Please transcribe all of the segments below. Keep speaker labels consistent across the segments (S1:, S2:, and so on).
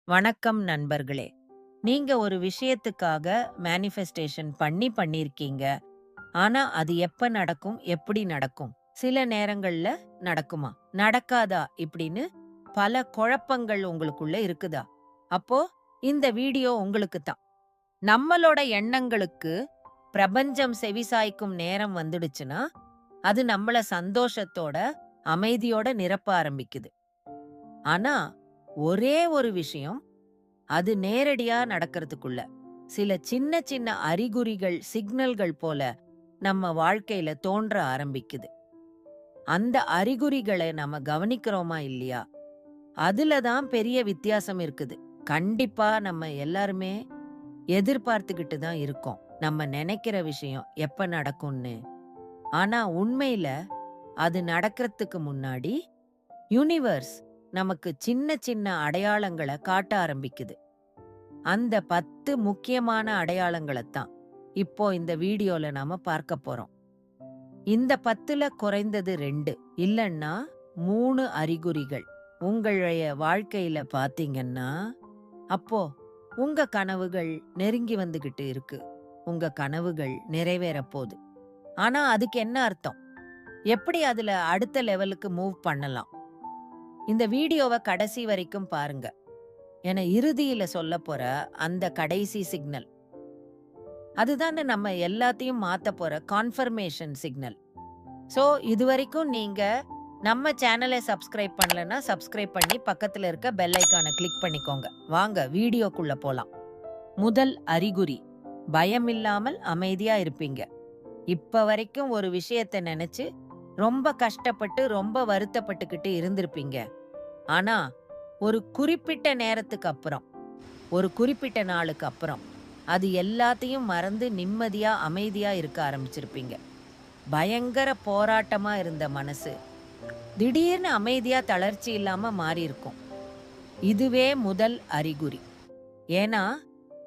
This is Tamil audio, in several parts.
S1: வணக்கம் நண்பர்களே. நீங்க ஒரு விஷயத்துக்காக மேனிஃபெஸ்டேஷன் பண்ணியிருக்கீங்க. ஆனா அது எப்ப நடக்கும்? எப்படி நடக்கும்? சில நேரங்கள்ல நடக்குமா? நடக்காதா? இப்படின்னு பல குழப்பங்கள் உங்களுக்குள்ள இருக்குதா? அப்போ இந்த வீடியோ உங்களுக்கு தான். நம்மளோட எண்ணங்களுக்கு பிரபஞ்சம் செவிசாய்க்கும் நேரம் வந்துடுச்சுன்னா, அது நம்மள சந்தோஷத்தோட, அமைதியோட நிரப்ப ஆரம்பிக்குது. ஆனா, ஒரே ஒரு விஷயம் அது நேரடியா நடக்கிறதுக்குள்ள, சில சின்ன சின்ன அறிகுறிகள், சிக்னல்கள் போல நம்ம வாழ்க்கையில தோன்ற ஆரம்பிக்குது. அந்த அறிகுறிகள நம்ம கவனிக்கிறோமா இல்லையா? அதுல தான் பெரிய வித்தியாசம் இருக்குது. கண்டிப்பா நம்ம எல்லாருமே எதிர்பார்த்துக்கிட்டு தான் இருக்கோம். நம்ம நெனைக்கிற விஷயம் எப்ப நடக்கும்னு. ஆனா உண்மையில அது நடக்கிறதுக்கு முன்னாடி, யுனிவர்ஸ் நமக்கு சின்ன சின்ன அடையாளங்கள காட்ட ஆரம்பிக்குது. அந்த 10 முக்கியமான அடையாளங்களத்தான் இப்போ இந்த வீடியோல நாம பார்க்க போறோம். இந்த 10ல குறைந்தது 2 இல்லன்னா 3 அறிகுறிகள் உங்களுடைய வாழ்க்கையில பாத்தீங்கன்னா, அப்போ உங்க கனவுகள் நெருங்கி வந்துகிட்டு இருக்கு. உங்க கனவுகள் நிறைவேறப் போது. ஆனா அதுக்கு என்ன அர்த்தம்? எப்படி அதுல அடுத்த லெவலுக்கு மூவ் பண்ணலாம்? இந்த வீடியோவ கடைசி வரைக்கும் பாருங்க. என இறுதியில சொல்லப்போற அந்த கடைசி சிக்னல் அதுதானே நம்ம எல்லாத்தையும் மாத்தப் போற கான்ஃபர்மேஷன் சிக்னல். சோ, இதுவரைக்கும் நீங்க நம்ம சேனலை சப்ஸ்கிரைப் பண்ணலன்னா, சப்ஸ்கிரைப் பண்ணி பக்கத்துல இருக்க பெல் ஐகானை கிளிக் பண்ணிக்கோங்க. வாங்க வீடியோக்குள்ள போலாம். முதல் அறிகுறி, பயமில்லாமல் அமைதியா இருப்பீங்க. இப்ப வரைக்கும் ஒரு விஷயத்த நினைச்சு ரொம்ப கஷ்டப்பட்டு, ரொம்ப வருத்தப்பட்டுக்கிட்டு இருந்திருப்பீங்க. ஆனா, ஒரு குறிப்பிட்ட நேரத்துக்கு அப்புறம், ஒரு குறிப்பிட்ட நாளுக்கு அப்புறம், அது எல்லாத்தையும் மறந்து நிம்மதியா, அமைதியா இருக்க ஆரம்பிச்சிருப்பீங்க. பயங்கர போராட்டமா இருந்த மனசு, திடீர்னு அமைதியா தளர்ச்சி இல்லாம மாறியிருக்கும். இதுவே முதல் அறிகுறி. ஏன்னா,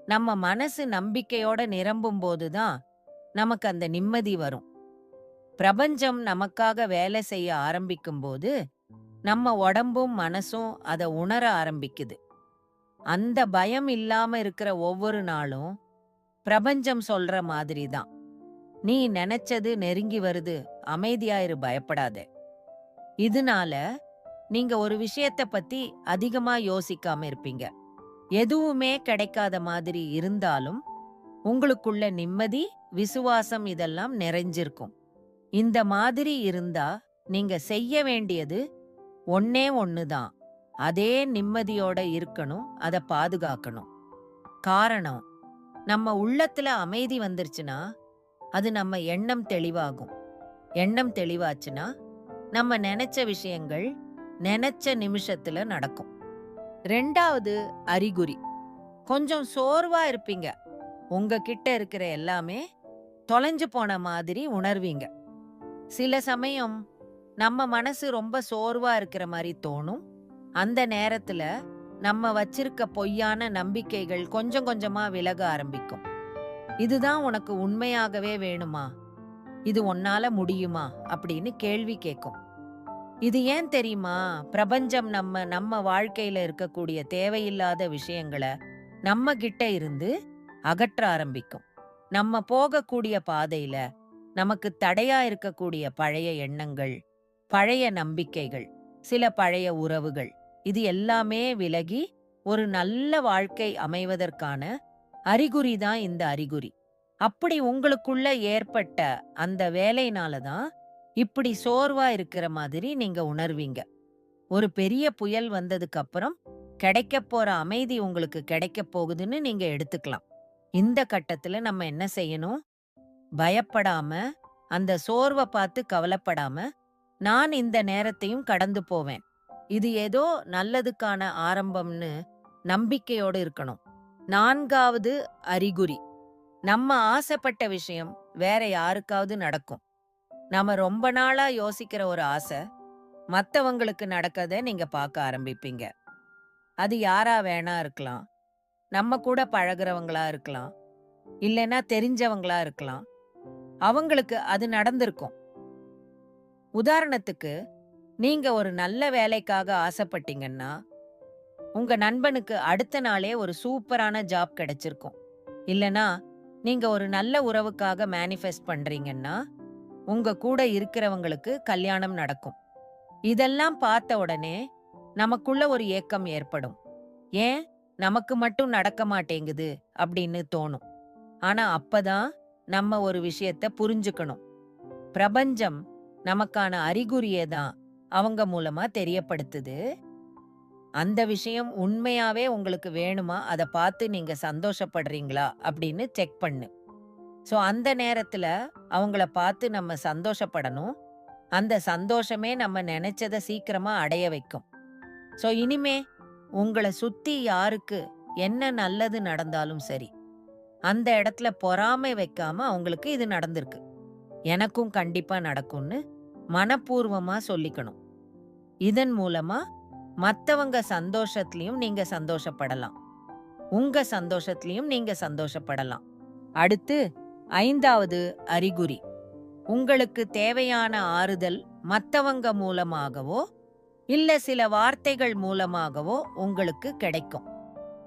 S1: நம்ம மனசு நம்பிக்கையோட நிரம்பும்போது தான், நமக்கு அந்த நிம்மதி வரும். பிரபஞ்சம் நமக்காக வேலை செய்ய ஆரம்பிக்கும்போது, நம்ம உடம்பும், மனசும் அத உணர ஆரம்பிக்குது. அந்த பயம் இல்லாம இருக்கிற ஒவ்வொரு நாளும், பிரபஞ்சம் சொல்ற மாதிரி தான். "நீ நெனச்சது நெருங்கி வருது. அமைதியா இரு, பயப்படாத." இதனால நீங்க ஒரு விஷயத்த பத்தி அதிகமா யோசிக்காம இருப்பீங்க. எதுவுமே கிடைக்காத மாதிரி இருந்தாலும், உங்களுக்குள்ள நிம்மதி, விசுவாசம் இதெல்லாம் நிறைஞ்சிருக்கும். இந்த மாதிரி இருந்தா, நீங்க செய்ய வேண்டியது ஒண்ணே ஒண்ணு தான். அதே நிம்மதியோட இருக்கணும், அத பாதுகாக்கணும். காரணம், நம்ம உள்ளத்துல அமைதி வந்துருச்சுன்னா, அது நம்ம எண்ணம் தெளிவாகும். எண்ணம் தெளிவாச்சுன்னா, நம்ம நெனச்ச விஷயங்கள் நெனச்ச நிமிஷத்துல நடக்கும். 2வது அறிகுறி, கொஞ்சம் சோர்வா இருப்பீங்க. உங்ககிட்ட இருக்கிற எல்லாமே தொலைஞ்சு போன மாதிரி உணர்வீங்க. சில சமயம் நம்ம மனசு ரொம்ப சோர்வா இருக்கிற மாரி தோணும். அந்த நேரத்துல நம்ம வச்சிருக்க பொய்யான நம்பிக்கைகள் கொஞ்சம் கொஞ்சமா விலக ஆரம்பிக்கும். "இதுதான் உனக்கு உண்மையாகவே வேணுமா? இது உன்னால முடியுமா?" அப்படின்னு கேள்வி கேட்கும். இது ஏன் தெரியுமா? பிரபஞ்சம் நம்ம நம்ம வாழ்க்கையில இருக்கக்கூடிய தேவையில்லாத விஷயங்கள நம்ம கிட்ட இருந்து அகற்ற ஆரம்பிக்கும். நம்ம போகக்கூடிய பாதையில நமக்கு தடையா இருக்கக்கூடிய பழைய எண்ணங்கள், பழைய நம்பிக்கைகள், சில பழைய உறவுகள், இது எல்லாமே விலகி ஒரு நல்ல வாழ்க்கை அமைவதற்கான அறிகுறி தான் இந்த அறிகுறி. அப்படி உங்களுக்குள்ள ஏற்பட்ட அந்த வேலையினால தான் இப்படி சோர்வா இருக்கிற மாதிரி நீங்க உணர்வீங்க. ஒரு பெரிய புயல் வந்ததுக்கு அப்புறம் கிடைக்கப் போற அமைதி உங்களுக்கு கிடைக்கப் போகுதுன்னு நீங்க எடுத்துக்கலாம். இந்த கட்டத்துல நம்ம என்ன செய்யணும்? பயப்படாம, அந்த சோர்வ பார்த்து கவலைப்படாம, நான் இந்த நேரத்தையும் கடந்து போவேன். இது ஏதோ நல்லதுக்கான ஆரம்பம்னு நம்பிக்கையோடு இருக்கணும். 4வது அறிகுறி, நம்ம ஆசைப்பட்ட விஷயம் வேற யாருக்காவது நடக்கும். நாம ரொம்ப நாளா யோசிக்கிற ஒரு ஆசை, மத்தவங்களுக்கு நடக்கத நீங்க பார்க்க ஆரம்பிப்பீங்க. அது யாரா வேணா இருக்கலாம். நம்ம கூட பழகுறவங்களா இருக்கலாம். இல்லைன்னா தெரிஞ்சவங்களா இருக்கலாம். அவங்களுக்கு அது நடந்திருக்கும். உதாரணத்துக்கு, நீங்க ஒரு நல்ல வேலைக்காக ஆசைப்பட்டீங்கன்னா, உங்க நண்பனுக்கு அடுத்த நாளே ஒரு சூப்பரான ஜாப் கிடைச்சிருக்கும். இல்லனா, நீங்க ஒரு நல்ல உறவுக்காக மேனிஃபெஸ்ட் பண்றீங்கன்னா, உங்க கூட இருக்கிறவங்களுக்கு கல்யாணம் நடக்கும். இதெல்லாம் பார்த்த உடனே நமக்குள்ள ஒரு ஏக்கம் ஏற்படும். ஏன் நமக்கு மட்டும் நடக்க மாட்டேங்குது அப்படின்னு தோணும். ஆனா அப்பதான் நம்ம ஒரு விஷயத்த புரிஞ்சுக்கணும். பிரபஞ்சம் நமக்கான அறிகுறியை தான் அவங்க மூலமா தெரியப்படுத்துது. அந்த விஷயம் உண்மையாவே உங்களுக்கு வேணுமா? அத பார்த்து நீங்க சந்தோஷப்படுறீங்களா? அப்படின்னு செக் பண்ணு. சோ அந்த நேரத்துல அவங்கள பார்த்து நம்ம சந்தோஷப்படணும். அந்த சந்தோஷமே நம்ம நெனைச்சத சீக்கிரமா அடைய வைக்கும். சோ இனிமே உங்கள சுத்தி யாருக்கு என்ன நல்லது நடந்தாலும் சரி, அந்த இடத்துல பொறாமை வைக்காம அவங்களுக்கு இது நடந்திருக்கு. எனக்கும் கண்டிப்பா நடக்கும்னு மனப்பூர்வமா சொல்லிக்கணும். இதன் மூலமா மத்தவங்க சந்தோஷத்திலயும் நீங்க சந்தோஷப்படலாம். உங்க சந்தோஷத்திலயும் நீங்க சந்தோஷப்படலாம். அடுத்து 5வது அறிகுறி. உங்களுக்கு தேவையான ஆறுதல் மத்தவங்க மூலமாகவோ, இல்ல சில வார்த்தைகள் மூலமாகவோ உங்களுக்கு கிடைக்கும்.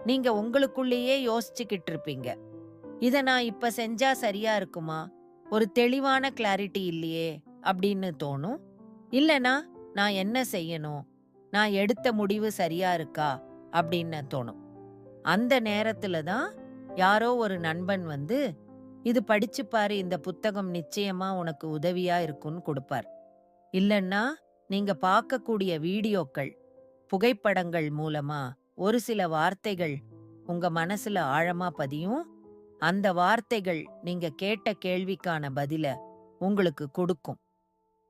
S1: நீங்க உங்களுக்குள்ளேயே யோசிச்சுக்கிட்டு இருப்பீங்க. இத நான் இப்ப செஞ்சா சரியா இருக்குமா? ஒரு தெளிவான கிளாரிட்டி இல்லையே அப்படின்னு தோணும். இல்லனா நான் என்ன செய்யணும்? நான் எடுத்த முடிவு சரியா இருக்கா? அப்படின்னு தோணும். அந்த நேரத்துல தான் யாரோ ஒரு நண்பன் வந்து, "இது படிச்சு பாரு, இந்த புத்தகம் நிச்சயமா உனக்கு உதவியா இருக்கும்னு" குடுப்பார். இல்லன்னா நீங்க பார்க்கக்கூடிய வீடியோக்கள், புகைப்படங்கள் மூலமா ஒரு சில வார்த்தைகள் உங்க மனசுல ஆழமா பதியும். அந்த வார்த்தைகள் நீங்க கேட்ட கேள்விக்கான பதில உங்களுக்கு கொடுக்கும்.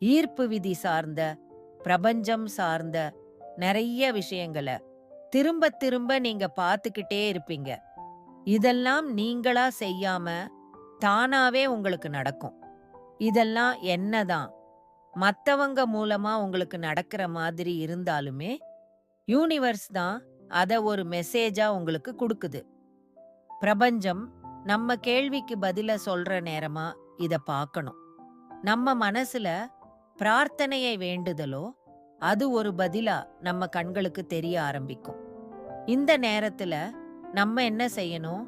S1: ஈர்ப்பு விதி சார்ந்த, பிரபஞ்சம் சார்ந்த நிறைய விஷயங்கள திரும்ப திரும்ப நீங்க பார்த்துக்கிட்டே இருப்பீங்க. இதெல்லாம் நீங்களா செய்யாம தானாவே உங்களுக்கு நடக்கும். இதெல்லாம் என்னதான் மத்தவங்க மூலமா உங்களுக்கு நடக்கிற மாதிரி இருந்தாலுமே, யூனிவர்ஸ் தான் அத ஒரு மெசேஜா உங்களுக்கு குடுக்குது. பிரபஞ்சம் நம்ம கேள்விக்கு பதில சொல்ற நேரமா இத பார்க்கணும். நம்ம மனசுல பிரார்த்தனையை வேண்டுதலோ, அது ஒரு பதிலா நம்ம கண்களுக்கு தெரிய ஆரம்பிக்கும். இந்த நேரத்துல நம்ம என்ன செய்யணும்?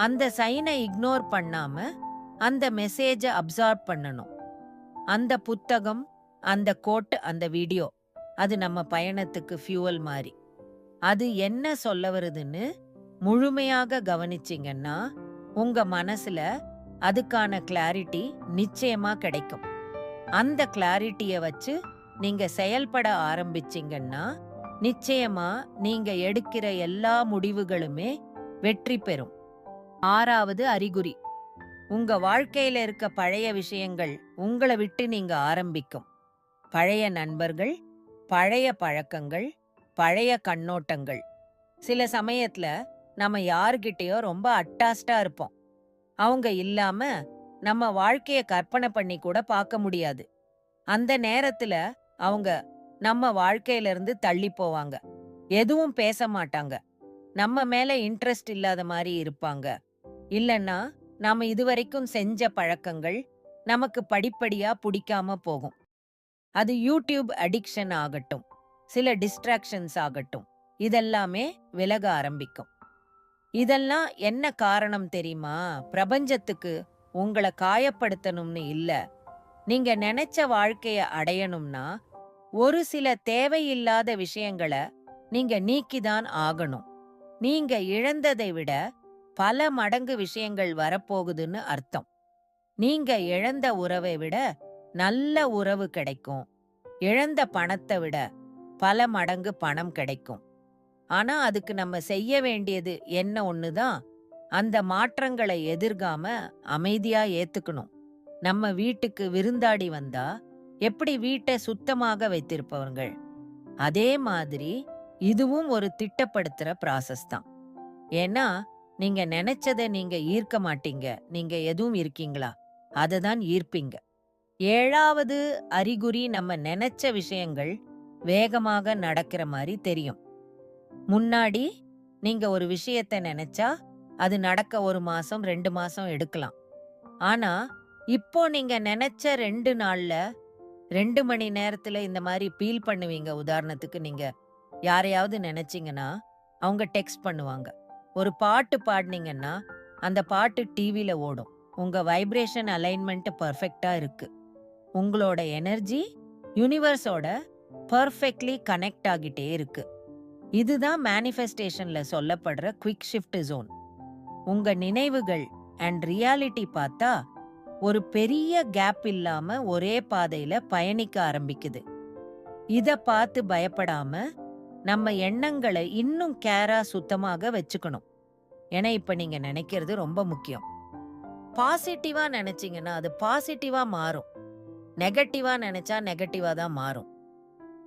S1: அந்த சைனை இக்னோர் பண்ணாம அந்த மெசேஜ அப்சார்ப் பண்ணணும். அந்த புத்தகம், அந்த கோட், அந்த வீடியோ அது நம்ம பயணத்துக்கு ஃபியூவல் மாரி. அது என்ன சொல்ல வருதுன்னு முழுமையாக கவனிச்சீங்கன்னா, உங்க மனசுல அதுக்கான கிளாரிட்டி நிச்சயமா கிடைக்கும். அந்த கிளாரிட்டிய வச்சு நீங்க செயல்பட ஆரம்பிச்சீங்கன்னா, நிச்சயமா நீங்க எடுக்கிற எல்லா முடிவுகளுமே வெற்றி பெறும். 6வது அறிகுறி. உங்க வாழ்க்கையில இருக்க பழைய விஷயங்கள் உங்கள விட்டு நீங்க ஆரம்பிக்கும். பழைய நண்பர்கள், பழைய பழக்கங்கள், பழைய கண்ணோட்டங்கள். சில சமயத்துல நம்ம யார்கிட்டயோ ரொம்ப அட்டாச்டா இருப்போம். அவங்க இல்லாம நம்ம வாழ்க்கைய கற்பனை பண்ணி கூட பார்க்க முடியாது. அந்த நேரத்துல அவங்க நம்ம வாழ்க்கையில இருந்து தள்ளி போவாங்க. எதுவும் பேச மாட்டாங்க. நம்ம மேல இன்ட்ரெஸ்ட் இல்லாத மாரி இருப்பாங்க. இல்லன்னா நாம இதுவரைக்கும் செஞ்ச பழக்கங்கள் நமக்கு படிப்படியா புடிக்காம போகும். அது யூடியூப் அடிக்ஷன் ஆகட்டும், சில டிஸ்ட்ராக்ஷன்ஸ் ஆகட்டும், இதெல்லாமே விலக ஆரம்பிக்கும். இதெல்லாம் என்ன காரணம் தெரியுமா? பிரபஞ்சத்துக்கு உங்கள காயப்படுத்தணும்னு இல்ல. நீங்க நெனைச்ச வாழ்க்கைய அடையணும்னா, ஒரு சில தேவையில்லாத விஷயங்கள நீங்க நீக்கிதான் ஆகணும். நீங்க இழந்ததை விட பல மடங்கு விஷயங்கள் வரப்போகுதுன்னு அர்த்தம். நீங்க இழந்த உறவை விட நல்ல உறவு கிடைக்கும். இழந்த பணத்தை விட பல மடங்கு பணம் கிடைக்கும். ஆனா அதுக்கு நம்ம செய்ய வேண்டியது என்ன ஒண்ணுதான், அந்த மாற்றங்களை எதிர்காம அமைதியா ஏத்துக்கணும். நம்ம வீட்டுக்கு விருந்தாடி வந்தா எப்படி வீட்டை சுத்தமாக வைத்திருப்பவர்கள், அதே மாதிரி இதுவும் ஒரு திட்டப்படுத்துற ப்ராசஸ் தான். ஏன்னா நீங்க நினைச்சதை நீங்க ஈர்க்க மாட்டீங்க. நீங்க எதுவும் இருக்கீங்களா? அதை தான் ஈர்ப்பீங்க. 7வது அறிகுறி, நம்ம நினைச்ச விஷயங்கள் வேகமாக நடக்கிற மாதிரி தெரியும். முன்னாடி நீங்க ஒரு விஷயத்த நினைச்சா அது நடக்க 1 மாசம் 2 மாசம் எடுக்கலாம். ஆனா இப்போ நீங்க நினைச்ச 2 நாள்ல 2 மணி நேரத்துல இந்த மாதிரி ஃபீல் பண்ணுவீங்க. உதாரணத்துக்கு நீங்க யாரையாவது நினைச்சீங்கன்னா அவங்க டெக்ஸ்ட் பண்ணுவாங்க. ஒரு பாட்டு பாடுனீங்கன்னா, அந்த பாட்டு டிவில ஓடும். உங்க வைப்ரேஷன் அலைன்மென்ட் பெர்ஃபெக்ட்டா இருக்கு. உங்களோட எனர்ஜி யுனிவர்ஸோட பெர்ஃபெக்ட்லி கனெக்ட் ஆகிட்டே இருக்கு. இதுதான் மேனிஃபெஸ்டேஷன்ல சொல்லப்படுற குவிக் ஷிஃப்ட் ஜோன். உங்க நினைவுகள் அண்ட் ரியாலிட்டி பார்த்தா ஒரு பெரிய கேப் இல்லாம ஒரே பாதையில பயணிக்க ஆரம்பிக்குது. இத பார்த்து பயப்படாம நம்ம எண்ணங்களை இன்னும் கேரா சுத்தமாக வச்சுக்கணும். ஏன்னா இப்ப நீங்க நினைக்கிறது ரொம்ப முக்கியம். பாசிட்டிவா நினைச்சீங்கன்னா அது பாசிட்டிவா மாறும். நெகட்டிவா நினைச்சா நெகட்டிவா தான் மாறும்.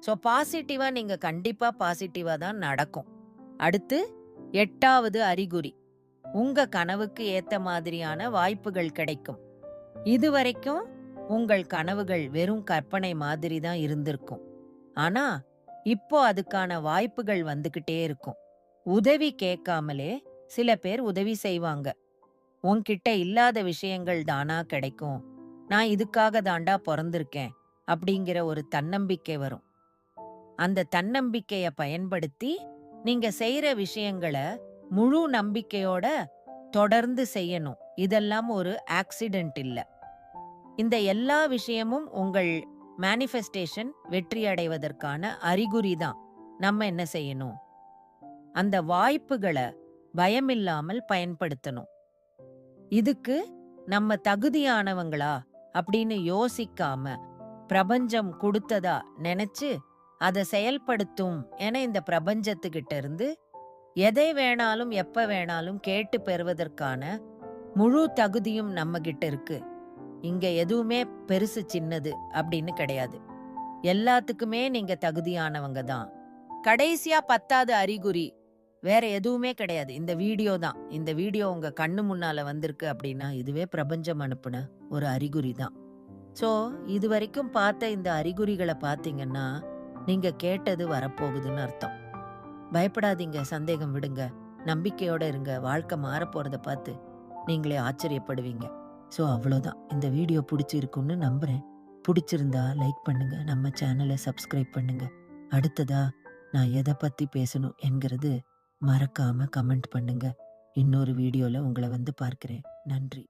S1: சோ பாசிட்டிவா நீங்க கண்டிப்பா பாசிட்டிவா தான் நடக்கும். அடுத்து 8வது அறிகுறி. உங்க கனவுக்கு ஏத்த மாதிரியான வாய்ப்புகள் கிடைக்கும். இதுவரைக்கும் உங்கள் கனவுகள் வெறும் கற்பனை மாதிரி தான் இருந்திருக்கும். ஆனா இப்போ அதுக்கான வாய்ப்புகள் வந்துகிட்டே இருக்கும். உதவி கேட்காமலே சில பேர் உதவி செய்வாங்க. உன்கிட்ட இல்லாத விஷயங்கள் தானா கிடைக்கும். நான் இதுக்காக தாண்டா பொறந்திருக்கேன் அப்படிங்கிற ஒரு தன்னம்பிக்கை வரும். அந்த தன்னம்பிக்கைய பயன்படுத்தி நீங்க செய்யற விஷயங்களை முழு நம்பிக்கையோட தொடர்ந்து செய்யணும். இதெல்லாம் ஒரு ஆக்சிடென்ட் இல்ல. இந்த எல்லா விஷயமும் உங்கள் மேனிஃபெஸ்டேஷன் வெற்றி அடைவதற்கான அறிகுறி தான். நம்ம என்ன செய்யணும்? அந்த வாய்ப்புகளை பயமில்லாமல் பயன்படுத்தணும். இதுக்கு நம்ம தகுதியானவங்களா அப்படின்னு யோசிக்காம பிரபஞ்சம் கொடுத்ததா நினைச்சு அதை செயல்படுத்தும் என இந்த பிரபஞ்சத்துக்கிட்ட இருந்து எதை வேணாலும் எப்ப வேணாலும் கேட்டு பெறுவதற்கான முழு தகுதியும் நம்ம கிட்ட இருக்கு. இங்க எதுவுமே பெருசு சின்னது அப்படின்னு கிடையாது. எல்லாத்துக்குமே நீங்க தகுதியானவங்க தான். கடைசியா 10வது அறிகுறி வேற எதுவுமே கிடையாது. இந்த வீடியோ தான். இந்த வீடியோ உங்க கண்ணு முன்னால வந்திருக்கு அப்படின்னா இதுவே பிரபஞ்சம் அனுப்புன ஒரு அறிகுறி தான். சோ இது வரைக்கும் பார்த்த இந்த அறிகுறிகளை பார்த்தீங்கன்னா நீங்க கேட்டது வரப்போகுதுன்னு அர்த்தம். பயப்படாதீங்க, சந்தேகம் விடுங்க, நம்பிக்கையோட இருங்க. வாழ்க்கை மாறப் போறத பார்த்து நீங்களே ஆச்சரியப்படுவீங்க. சோ அவ்வளோதான். இந்த வீடியோ பிடிச்சிருக்குன்னு நம்புறேன். பிடிச்சிருந்தா லைக் பண்ணுங்க, நம்ம சேனலை சப்ஸ்கிரைப் பண்ணுங்க. அடுத்ததா நான் எதை பத்தி பேசணும் என்கிறது மறக்காம கமெண்ட் பண்ணுங்க. இன்னொரு வீடியோல உங்களை வந்து பார்க்கிறேன். நன்றி.